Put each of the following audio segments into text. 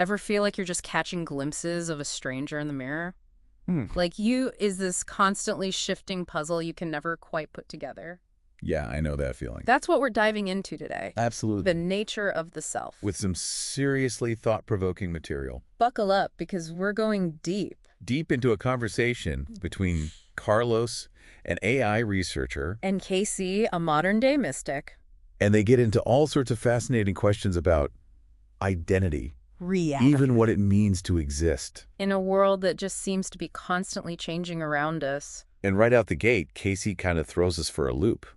Ever feel like you're just catching glimpses of a stranger in the mirror? Hmm. Like you is this constantly shifting puzzle you can never quite put together. Yeah, I know that feeling. That's what we're diving into today. Absolutely. The nature of the self. With some seriously thought-provoking material. Buckle up because we're going deep. Deep into a conversation between Carlos, an AI researcher, And Casey, a modern-day mystic. and they get into all sorts of fascinating questions about identity, Reality. even what it means to exist. In a world that just seems to be constantly changing around us. And right out the gate, Casey kind of throws us for a loop.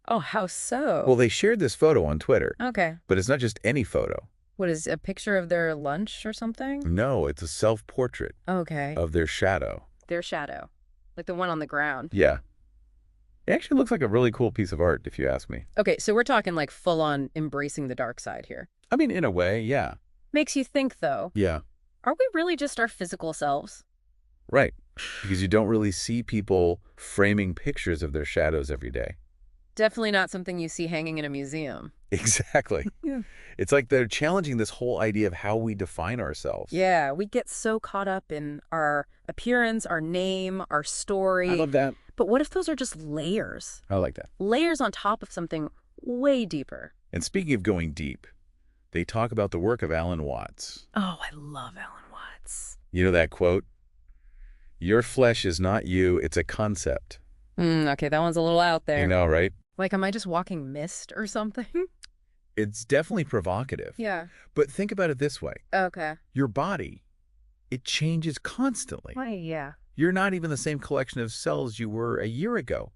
Oh, how so? Well, they shared this photo on Twitter, Okay. but it's not just any photo. What is a picture of their lunch or something? No, it's a self-portrait Okay. of their shadow. Their shadow. Like the one on the ground. Yeah. It actually looks like a really cool piece of art, if you ask me. Okay, so we're talking like full-on embracing the dark side here. I mean, in a way, yeah. Makes you think, though. Yeah. Are we really just our physical selves? Right. Because you don't really see people framing pictures of their shadows every day. Definitely not something you see hanging in a museum. Exactly. Yeah. It's like they're challenging this whole idea of how we define ourselves. Yeah, we get so caught up in our appearance, our name, our story. I love that. But what if those are just layers? I like that. Layers on top of something way deeper. And speaking of going deep, they talk about the work of Alan Watts. Oh, I love Alan Watts. You know that quote? Your flesh is not you, it's a concept. Okay, that one's a little out there. You know, right? Like, am I just walking mist or something? It's definitely provocative. Yeah. But think about it this way. Okay. Your body, it changes constantly. Why, yeah. You're not even the same collection of cells you were a year ago.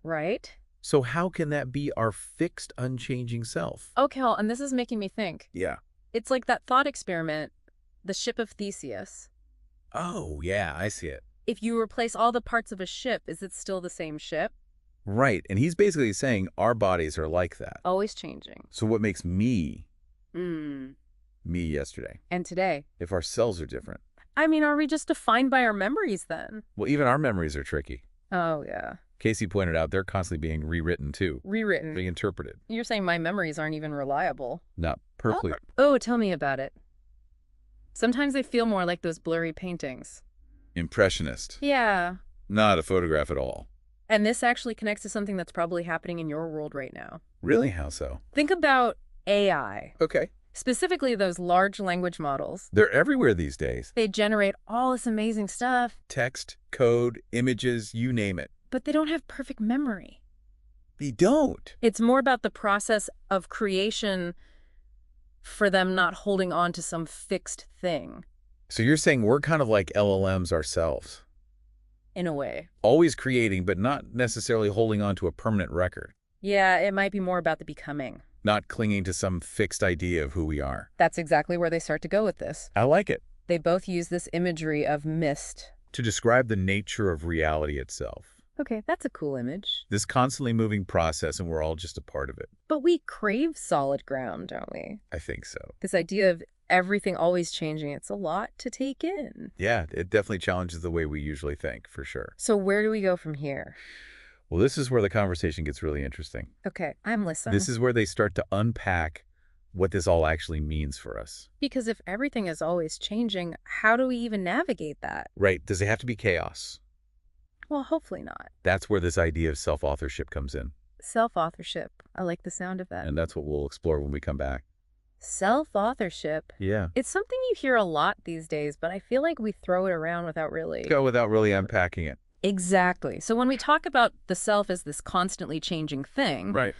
Right? So how can that be our fixed, unchanging self? Okay, well, and this is making me think. Yeah. It's like that thought experiment, the ship of Theseus. Oh, yeah, I see it. If you replace all the parts of a ship, is it still the same ship? Right, and he's basically saying our bodies are like that. Always changing. So what makes me Mm. me yesterday, And today? if our cells are different? I mean, are we just defined by our memories then? Well, even our memories are tricky. Oh, yeah. Casey pointed out they're constantly being rewritten too, Rewritten. being interpreted, You're saying my memories aren't even reliable. not perfectly. Oh, tell me about it. Sometimes they feel more like those blurry paintings. Impressionist, Yeah. not a photograph at all. And this actually connects to something that's probably happening in your world right now. Really? How so? Think about AI, Okay. specifically those large language models. They're everywhere these days. They generate all this amazing stuff, Text, code, images, you name it. but they don't have perfect memory. They don't. It's more about the process of creation for them not holding on to some fixed thing, So you're saying we're kind of like LLMs ourselves. in a way. Always creating, but not necessarily holding on to a permanent record. Yeah, it might be more about the becoming. Not clinging to some fixed idea of who we are. That's exactly where they start to go with this. I like it. They both use this imagery of mist. To describe the nature of reality itself. Okay, that's a cool image. This constantly moving process, and we're all just a part of it. But we crave solid ground, don't we? I think so. This idea of everything always changing, it's a lot to take in. Yeah, it definitely challenges the way we usually think, for sure. So where do we go from here? Well, this is where the conversation gets really interesting. Okay, I'm listening. This is where they start to unpack what this all actually means for us. Because if everything is always changing, how do we even navigate that? Right. Does it have to be chaos? Well, hopefully not. That's where this idea of self-authorship comes in. Self-authorship. I like the sound of that. And that's what we'll explore when we come back. Self-authorship. Yeah. It's something you hear a lot these days, but I feel like we throw it around without really... Go without really unpacking it. Exactly. So when we talk about the self as this constantly changing thing, Right.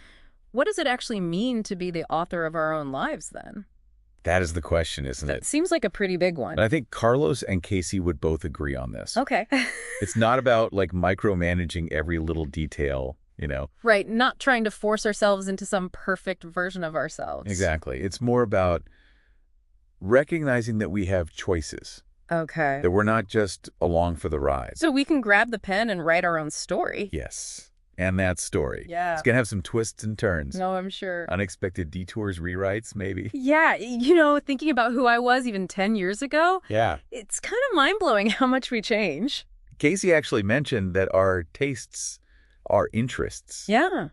what does it actually mean to be the author of our own lives then? That is the question, isn't That it? seems like a pretty big one. And I think Carlos and Casey would both agree on this. Okay. It's not about like micromanaging every little detail, you know. Right. Not trying to force ourselves into some perfect version of ourselves. Exactly. It's more about recognizing that we have choices, Okay. that we're not just along for the ride. So we can grab the pen and write our own story. Yes. And that story. Yeah. It's going to have some twists and turns. No, I'm sure. Unexpected detours, rewrites, maybe. Yeah, you know, thinking about who I was even 10 years ago, Yeah. it's kind of mind-blowing how much we change. Casey actually mentioned that our tastes, our interests, Yeah.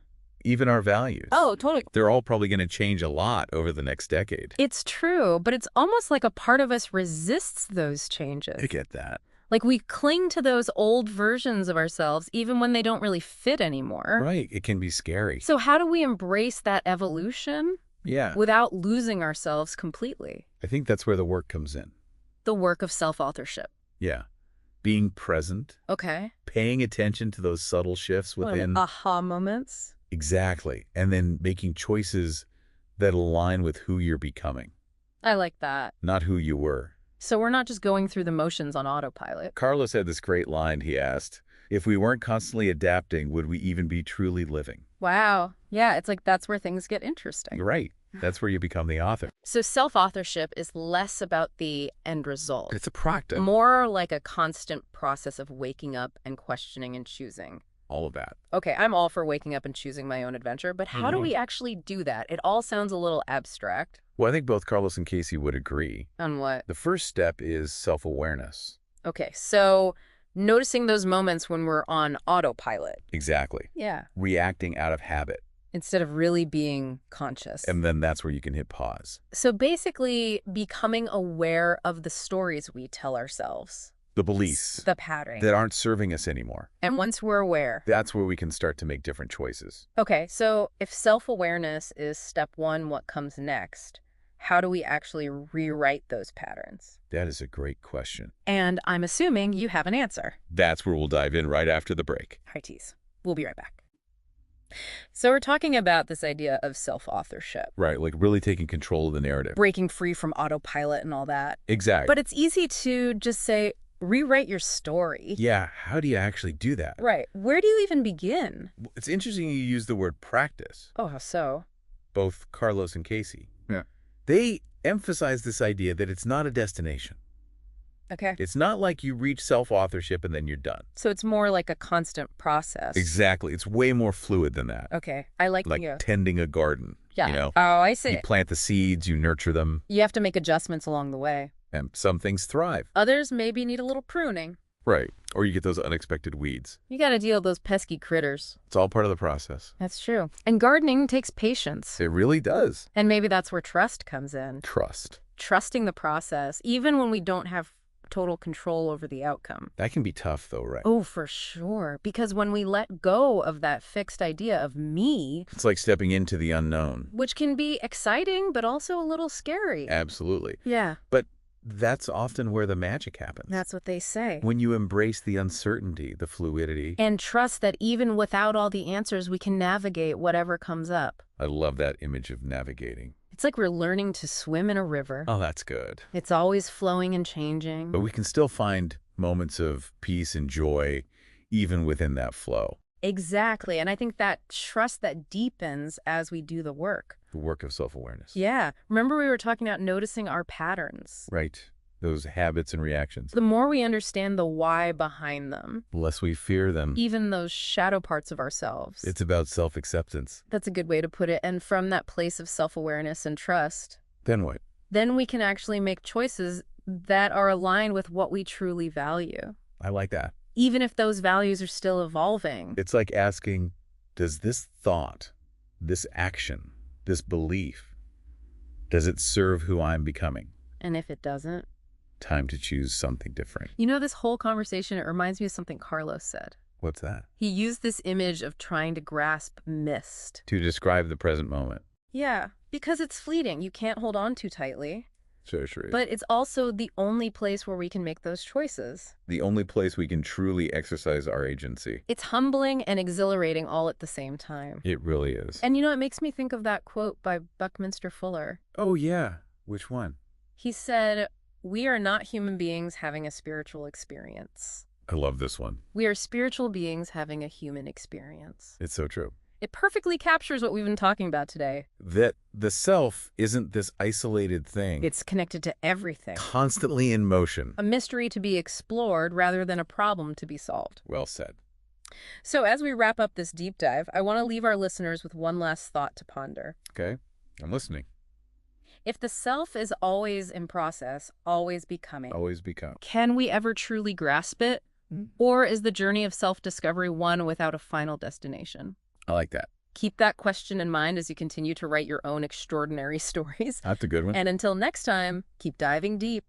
even our values. Oh, totally. They're all probably going to change a lot over the next decade. It's true, but it's almost like a part of us resists those changes. I get that. Like we cling to those old versions of ourselves even when they don't really fit anymore. Right. It can be scary. So how do we embrace that evolution Yeah. without losing ourselves completely? I think that's where the work comes in. The work of self-authorship. Yeah. Being present, Okay. paying attention to those subtle shifts within. Aha moments. Exactly. And then making choices that align with who you're becoming, I like that. not who you were. So we're not just going through the motions on autopilot. Carlos had this great line. He asked, if we weren't constantly adapting, would we even be truly living? Wow. Yeah, it's like that's where things get interesting. You're right. That's where you become the author. So self-authorship is less about the end result. It's a practice. More like a constant process of waking up and questioning and choosing. All of that. Okay, I'm all for waking up and choosing my own adventure, but how do we actually do that? It all sounds a little abstract. Well, I think both Carlos and Casey would agree. On what? The first step is self-awareness. Okay, so noticing those moments when we're on autopilot. Exactly. Yeah. Reacting out of habit. Instead of really being conscious. And then that's where you can hit pause. So basically becoming aware of the stories we tell ourselves. The beliefs The pattern. that aren't serving us anymore. And once we're aware. That's where we can start to make different choices. Okay, so if self-awareness is step one, what comes next? How do we actually rewrite those patterns? That is a great question. And I'm assuming you have an answer. That's where we'll dive in right after the break. Hi, tease. We'll be right back. So we're talking about this idea of self-authorship. Right, like really taking control of the narrative. Breaking free from autopilot and all that. Exactly. But it's easy to just say, rewrite your story. Yeah, how do you actually do that? Right. Where do you even begin? It's interesting you use the word practice. Oh, how so? Both Carlos and Casey. Yeah. They emphasize this idea that it's not a destination. Okay. It's not like you reach self-authorship and then you're done. So it's more like a constant process. Exactly. It's way more fluid than that. Okay. I like Like you. tending a garden. Yeah. You know, Oh, I see. you plant the seeds, you nurture them, You have to make adjustments along the way. and some things thrive. Others maybe need a little pruning. Right. Or you get those unexpected weeds. You got to deal with those pesky critters. It's all part of the process. That's true. And gardening takes patience. It really does. And maybe that's where trust comes in. Trust. Trusting the process, even when we don't have total control over the outcome. That can be tough though, right? Oh, for sure. Because when we let go of that fixed idea of me, It's like stepping into the unknown. which can be exciting, but also a little scary. Absolutely. Yeah, But that's often where the magic happens. that's what they say. When you embrace the uncertainty, the fluidity. And trust that even without all the answers, we can navigate whatever comes up. I love that image of navigating. It's like we're learning to swim in a river. Oh, that's good. It's always flowing and changing. But we can still find moments of peace and joy even within that flow. Exactly. And I think that trust that deepens as we do the work. The work of self-awareness. Yeah. Remember we were talking about noticing our patterns. Right. Those habits and reactions. The more we understand the why behind them, The less we fear them. even those shadow parts of ourselves. It's about self-acceptance. That's a good way to put it. And from that place of self-awareness and trust, Then what? then we can actually make choices that are aligned with what we truly value, I like that. even if those values are still evolving. It's like asking, does this thought, this action, this belief, does it serve who I'm becoming? And if it doesn't, Time to choose something different. you know, this whole conversation, it reminds me of something Carlos said. What's that? He used this image of trying to grasp mist. To describe the present moment. Yeah, because it's fleeting. You can't hold on too tightly. Sure. But it's also the only place where we can make those choices. The only place we can truly exercise our agency. It's humbling and exhilarating all at the same time. It really is. And you know, it makes me think of that quote by Buckminster Fuller. Oh, yeah. Which one? He said, "We are not human beings having a spiritual experience. I love this one. We are spiritual beings having a human experience." It's so true. It perfectly captures what we've been talking about today. That the self isn't this isolated thing. It's connected to everything. constantly in motion. A mystery to be explored rather than a problem to be solved. Well said. So as we wrap up this deep dive, I want to leave our listeners with one last thought to ponder. Okay. I'm listening. If the self is always in process, always becoming, Always become. can we ever truly grasp it? Or is the journey of self-discovery one without a final destination? I like that. Keep that question in mind as you continue to write your own extraordinary stories. That's a good one. And until next time, keep diving deep.